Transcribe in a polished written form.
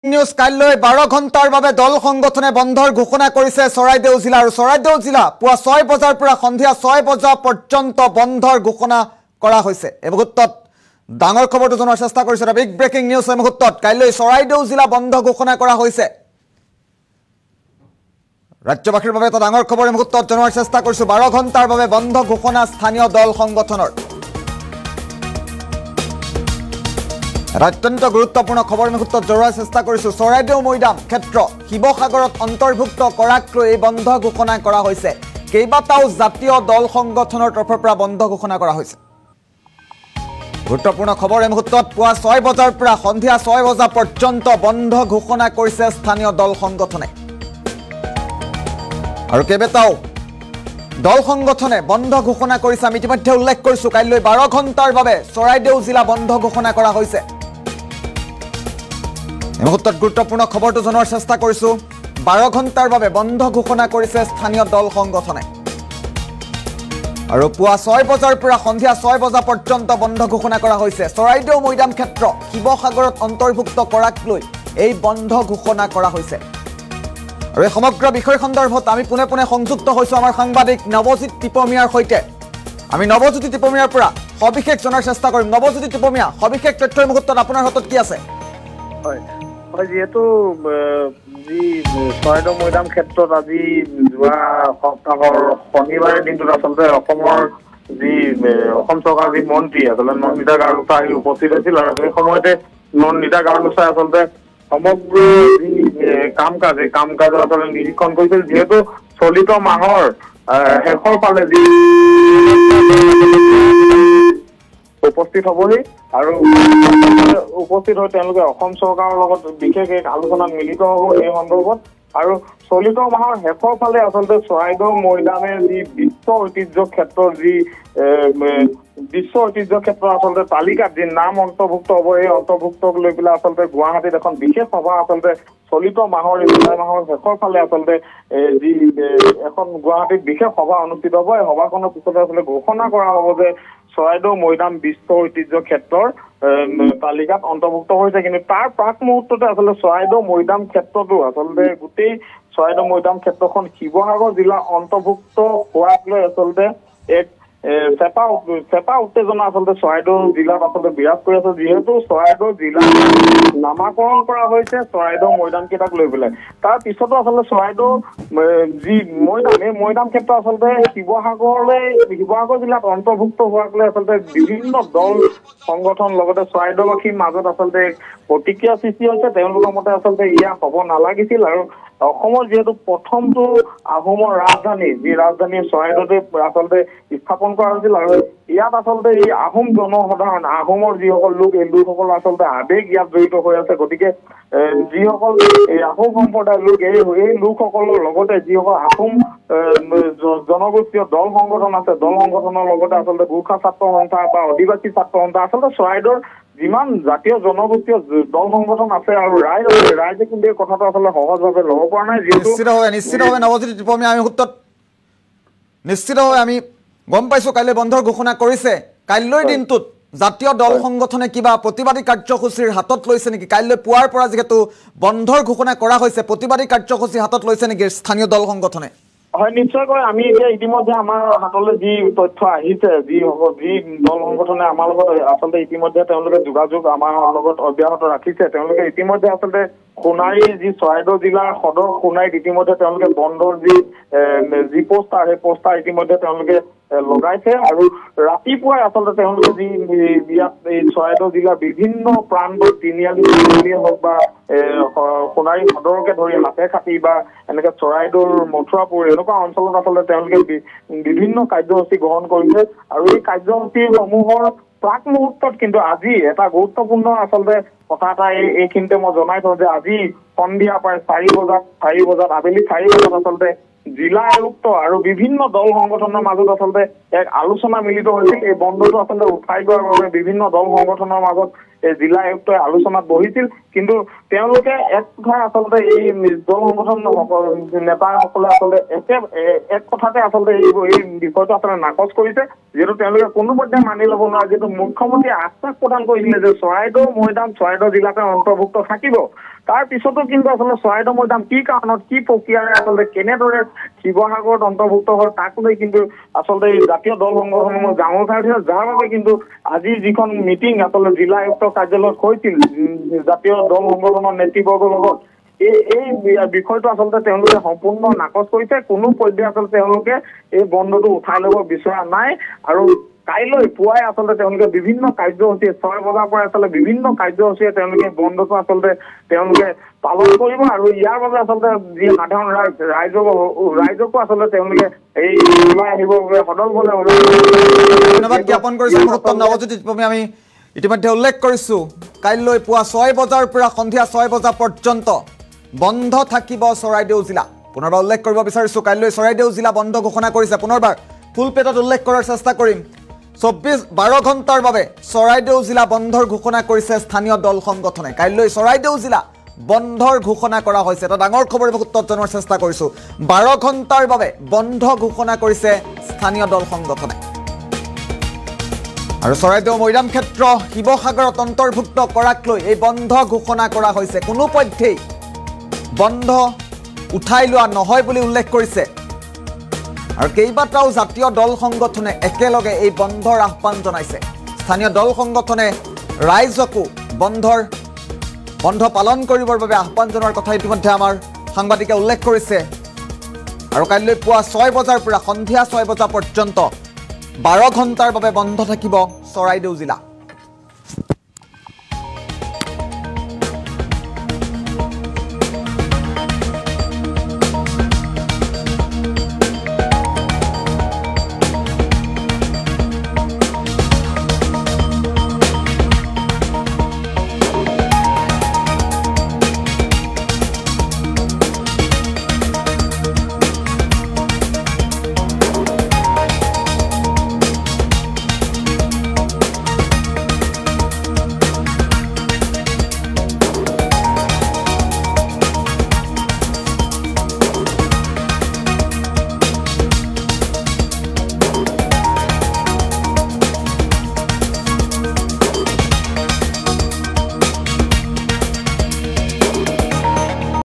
News কাইলৈ 12 ঘণ্টাৰ বাবে দল সংগঠনে বন্ধৰ ঘোষণা কৰিছে চৰাইদেউ জিলা আৰু চৰাইদেউ জিলা পুৱা 6 বজাৰ পৰা সন্ধিয়া 6 বজা পৰ্যন্ত বন্ধৰ ঘোষণা কৰা হৈছে। এই মুহূৰ্তত ডাঙৰ খবৰটো জনাৰ চেষ্টা কৰিছে বিগ ব্ৰেকিং নিউজ। এই মুহূৰ্তত কাইলৈ চৰাইদেউ জিলা বন্ধ ঘোষণা কৰা হৈছে। ৰাজ্যবাসীৰ বাবে এটা ডাঙৰ খবৰ এই মুহূৰ্তত জনাৰ চেষ্টা কৰিছো। 12 ঘণ্টাৰ বাবে বন্ধ ঘোষণা স্থানীয় দল সংগঠনৰ। অত্যন্ত গুৰুত্বপূৰ্ণ খবৰ মুহূৰ্তত জনোৱাৰ চেষ্টা কৰিছো। চৰাইদেউ মৈদাম ক্ষেত্ৰ শিৱসাগৰত অন্তৰ্ভুক্ত কৰাক লৈ এই বন্ধ ঘোষণা কৰা হৈছে। কেইবাটাও জাতীয় দল সংগঠনৰ তৰফৰ পৰা বন্ধ ঘোষণা কৰা হৈছে। গুৰুত্বপূৰ্ণ খবৰ এই মুহূৰ্তত পুৱা 6 বজাৰ পৰা সন্ধিয়া 6 বজা পৰ্যন্ত বন্ধ ঘোষণা কৰিছে স্থানীয় দল সংগঠনে। আৰু কেইবাটাও দল সংগঠনে বন্ধ ঘোষণা কৰিছে। আমি ইতিমধ্যে উল্লেখ কৰিছো কাইলৈ 12 ঘণ্টাৰ বাবে চৰাইদেউ জিলা বন্ধ ঘোষণা কৰা হৈছে। এই মুহূৰ্তত গুৰুত্বপূৰ্ণ খবৰটো জনোৱাৰ চেষ্টা কৰিছো। 12 ঘণ্টাৰ বাবে বন্ধ ঘোষণা কৰিছে স্থানীয় দল সংগঠনে। আৰু পুৱা 6 বজাৰ পৰা সন্ধিয়া 6 বজা পৰ্যন্ত বন্ধ ঘোষণা কৰা হৈছে। চৰাইদেউ মৈদাম ক্ষেত্ৰ শিৱসাগৰত অন্তৰ্ভুক্ত কৰাক লৈ এই বন্ধ ঘোষণা কৰা হৈছে। আৰু এই সমগ্ৰ বিষয় সন্দৰ্ভত আমি পুনে পুনে সংযুক্ত হৈছো আমাৰ সাংবাদিক নৱজিৎ টিপমিয়াৰ সৈতে। আমি নৱজ্যোতি টিপমিয়াৰ পৰা সবিশেষ জনাৰ চেষ্টা কৰিম। নৱজ্যোতি টিপমিয়া, সবিশেষ তথ্যৰ মুহূৰ্তত আপোনাৰ হাতত কি আছে? যিহেতু যি চৰাইদেউ মৈদাম ক্ষেত্ৰত আজি যোৱা সপ্তাহৰ শনিবাৰে দিনটোত আচলতে অসমৰ যি অসম চৰকাৰৰ যি মন্ত্ৰী আচলতে নন্দিতা গাৰুছা আহি উপস্থিত হৈছিল। আৰু সেই সময়তে নন্দিতা গাৰুছাই আচলতে সমগ্ৰ যি কাম কাজ এই কাম কাজ আচলতে নিৰীক্ষণ কৰিছিল। যিহেতু চলিত মাহৰ শেষৰ ফালে যি উপস্থিত হবহি আৰু উপস্থিত হৈ তেওঁলোকে অসম চৰকাৰৰ লগত বিশেষ এক আলোচনাত মিলিত হব এই সন্দৰ্ভত। আৰু চলিত মাহৰ শেষৰ ফালে আচলতে চৰাইদেউ মৈদামে যি বিশ্ব ঐতিহ্য ক্ষেত্ৰৰ যি আচলতে তালিকাত যি নাম অন্তৰ্ভুক্ত হব, এই অন্তৰ্ভুক্তক লৈ পেলাই আচলতে গুৱাহাটীত এখন বিশেষ সভা আচলতে চলিত মাহৰ জুলাই মাহৰ শেষৰ ফালে আচলতে যি এখন গুৱাহাটীত বিশেষ সভা অনুষ্ঠিত হব। এই সভাখনৰ পিছতে আচলতে ঘোষণা কৰা হব যে চৰাইদেউ মৈদাম বিশ্ব ঐতিহ্য ক্ষেত্ৰৰ তালিকাত অন্তৰ্ভুক্ত হৈছে। কিন্তু তাৰ প্ৰাক মুহূৰ্ততে আচলতে চৰাইদেউ মৈদাম ক্ষেত্ৰতো আচলতে গোটেই চৰাইদেউ মৈদাম ক্ষেত্ৰখন শিৱসাগৰ জিলা অন্তৰ্ভুক্ত হোৱাক লৈ আচলতে এক চেপা উত্তেজনা আচলতে চৰাইদেউ জিলাত আচলতে বিৰাজ কৰি আছে। যিহেতু চৰাইদেউ জিলা নামাকৰণ কৰা হৈছে চৰাইদেউ মৈদাম কেইটাক লৈ পেলাই। তাৰ পিছতো আচলতে চৰাইদেউ যি মৈদাম এই মৈদাম ক্ষেত্ৰ আচলতে শিৱসাগৰ জিলাত অন্তৰ্ভুক্ত হোৱাক লৈ আচলতে বিভিন্ন দল সংগঠন লগতে চৰাইদেউবাসীৰ মাজত আচলতে প্ৰতিক্ৰিয়া সৃষ্টি হৈছে। তেওঁলোকৰ মতে আচলতে ইয়া হ'ব নালাগিছিল। আৰু অসমৰ যিহেতু প্ৰথমটো আহোমৰ ৰাজধানী, যি ৰাজধানী চৰাইদেউতে আচলতে স্থাপন কৰা হৈছিল। আৰু ইয়াত আচলতে এই আহোম জনসাধাৰণ আহোমৰ যিসকল লোক এই লোকসকল আচলতে আৱেগ ইয়াত জড়িত হৈ আছে। গতিকে যিসকল এই আহোম সম্প্ৰদায়ৰ লোক এই লোকসকলৰ লগতে যিসকল আহোম জনগোষ্ঠীয় দল সংগঠন আছে, দল সংগঠনৰ লগতে আচলতে গোৰ্খা ছাত্ৰ সন্থা বা আদিবাসী ছাত্ৰ সন্থা আচলতে চৰাইদেউৰ যিমান জাতীয় জনগোষ্ঠীয় দল সংগঠন আছে আৰু ৰাইজে কিন্তু এই কথাটো আচলতে সহজভাৱে ল'ব পৰা নাই। নিশ্চিতভাৱে নৱজ্যোতি টিপমিয়া, আমি মুহূৰ্তত নিশ্চিতভাৱে আমি গম পাইছো কাইলৈ বন্ধৰ ঘোষণা কৰিছে। কাইলৈৰ দিনটোত জাতীয় দল সংগঠনে কিবা প্ৰতিবাদী কাৰ্যসূচীৰ হাতত লৈছে নেকি? কাইলৈ পুৱাৰ পৰা যিহেতু বন্ধৰ ঘোষণা কৰা হৈছে, প্ৰতিবাদী কাৰ্যসূচী হাতত লৈছে নেকি স্থানীয় দল সংগঠনে? হয়, নিশ্চয়কৈ। আমি এতিয়া ইতিমধ্যে আমাৰ হাতলৈ যি তথ্য আহিছে, যি দল সংগঠনে আমাৰ লগত আচলতে ইতিমধ্যে তেওঁলোকে যোগাযোগ আমাৰ লগত অব্যাহত ৰাখিছে। তেওঁলোকে ইতিমধ্যে আচলতে সোণাৰী যি চৰাইদেউ জিলাৰ সদৰ সোণাৰীত ইতিমধ্যে তেওঁলোকে বন্ধৰ যি পোষ্টাৰ, সেই পোষ্টাৰ ইতিমধ্যে তেওঁলোকে লগাইছে। আৰু ৰাতিপুৱাই আচলতে তেওঁলোকে যি ইয়াত এই চৰাইদেউ জিলাৰ বিভিন্ন প্ৰান্তত তিনিআলিয়ে হওক বা সোণাৰী সদৰকে ধৰি হাতে খাটি বা এনেকে চৰাইদেউৰ মথুৰাপুৰ এনেকুৱা অঞ্চলত আচলতে তেওঁলোকে বিভিন্ন কাৰ্যসূচী গ্ৰহণ কৰিছে। আৰু এই কাৰ্যসূচীসমূহৰ প্ৰাক মুহূৰ্তত কিন্তু আজি এটা গুৰুত্বপূৰ্ণ আচলতে কথা এটা এইখিনিতে মই জনাই থওঁ যে আজি সন্ধিয়া প্ৰায় 4 বজাত আবেলি 4 বজাত আচলতে জিলা আয়ুক্ত আৰু বিভিন্ন দল সংগঠনৰ মাজত আচলতে এক আলোচনা মিলিত হৈছিল। এই বন্ধটো আচলতে উঠাই লোৱাৰ বাবে বিভিন্ন দল সংগঠনৰ মাজত জিলা আয়ুক্তই আলোচনাত বহিছিল। কিন্তু তেওঁলোকে এক কথা আচলতে এই দল সংগঠন নেতাসকলে আচলতে এক কথাতে আচলতে এই বিষয়টো আচলতে নাকচ কৰিছে। যিহেতু তেওঁলোকে কোনোপধ্যে মানি ল'ব নোৱাৰে, যিহেতু মুখ্যমন্ত্ৰীয়ে আশ্বাস প্ৰদান কৰিছিলে যে চৰাইদেউ মৈদাম চৰাইদেউ জিলাতে অন্তৰ্ভুক্ত থাকিব। তাৰ পিছতো কিন্তু আচলতে চৰাইদেউ মৈদাম কি কাৰণত কি প্ৰক্ৰিয়াৰে আচলতে কেনেদৰে শিৱসাগৰত অন্তৰ্ভুক্ত হ'ল তাক লৈ কিন্তু আচলতে এই জাতীয় দল সংগঠনসমূহ জাঙুৰ খাই উঠিছে, যাৰ বাবে কিন্তু আজি যিখন মিটিং আচলতে জিলা আয়ুক্ত কাৰ্যালয়ত হৈছিল জাতীয় দল সংগঠনৰ নেতৃবৰ্গৰ লগত এই বিষয়টো আচলতে তেওঁলোকে সম্পূৰ্ণ নাকচ কৰিছে। কোনো পৰ্যায়ে আচলতে তেওঁলোকে এই বন্ধটো উঠাই ল'ব বিচৰা নাই আৰু কাইলৈ পুৱাই আচলতে তেওঁলোকে বিভিন্ন কাৰ্যসূচী 6 বজাৰ পৰা আচলতে বিভিন্ন কাৰ্যসূচীৰে তেওঁলোকে বন্ধটো আচলতে তেওঁলোকে পালন কৰিব আৰু ইয়াৰ বাবে আচলতে যি সাধাৰণ ৰাইজকো আচলতে তেওঁলোকে এই ওলাই আহিবৰ বাবে সদল বলে ধন্যবাদ জ্ঞাপন কৰিছোঁ। মহোত্তম নৱজ্যোতি আমি ইতিমধ্যে উল্লেখ কৰিছোঁ কাইলৈ পুৱা 6 বজাৰ পৰা সন্ধিয়া 6 বজা পৰ্যন্ত বন্ধ থাকিব চৰাইদেউ জিলা। পুনৰবাৰ উল্লেখ কৰিব বিচাৰিছোঁ কাইলৈ চৰাইদেউ জিলা বন্ধ ঘোষণা কৰিছে। পুনৰবাৰ ফুল পেটত উল্লেখ কৰাৰ চেষ্টা কৰিম। 12 ঘণ্টাৰ বাবে চৰাইদেউ জিলা বন্ধৰ ঘোষণা কৰিছে স্থানীয় দল সংগঠনে। কাইলৈ চৰাইদেউ জিলা বন্ধৰ ঘোষণা কৰা হৈছে। এটা ডাঙৰ খবৰ উত্তৰ জনোৱাৰ চেষ্টা কৰিছোঁ। 12 ঘণ্টাৰ বাবে বন্ধ ঘোষণা কৰিছে স্থানীয় দল সংগঠনে। আৰু চৰাইদেউ মৈদাম ক্ষেত্ৰ শিৱসাগৰত অন্তৰ্ভুক্ত কৰাক লৈ এই বন্ধ ঘোষণা কৰা হৈছে। কোনোপধ্যেই বন্ধ উঠাই লোৱা নহয় বুলি উল্লেখ কৰিছে আৰু কেইবাটাও জাতীয় দল সংগঠনে একেলগে এই বন্ধৰ আহ্বান জনাইছে। স্থানীয় দল সংগঠনে ৰাইজকো বন্ধ পালন কৰিবৰ বাবে আহ্বান জনোৱাৰ কথা ইতিমধ্যে আমাৰ সাংবাদিকে উল্লেখ কৰিছে। আৰু কাইলৈ পুৱা 6 বজাৰ পৰা সন্ধিয়া 6 বজা পৰ্যন্ত 12 ঘণ্টাৰ বাবে বন্ধ থাকিব চৰাইদেউ জিলা।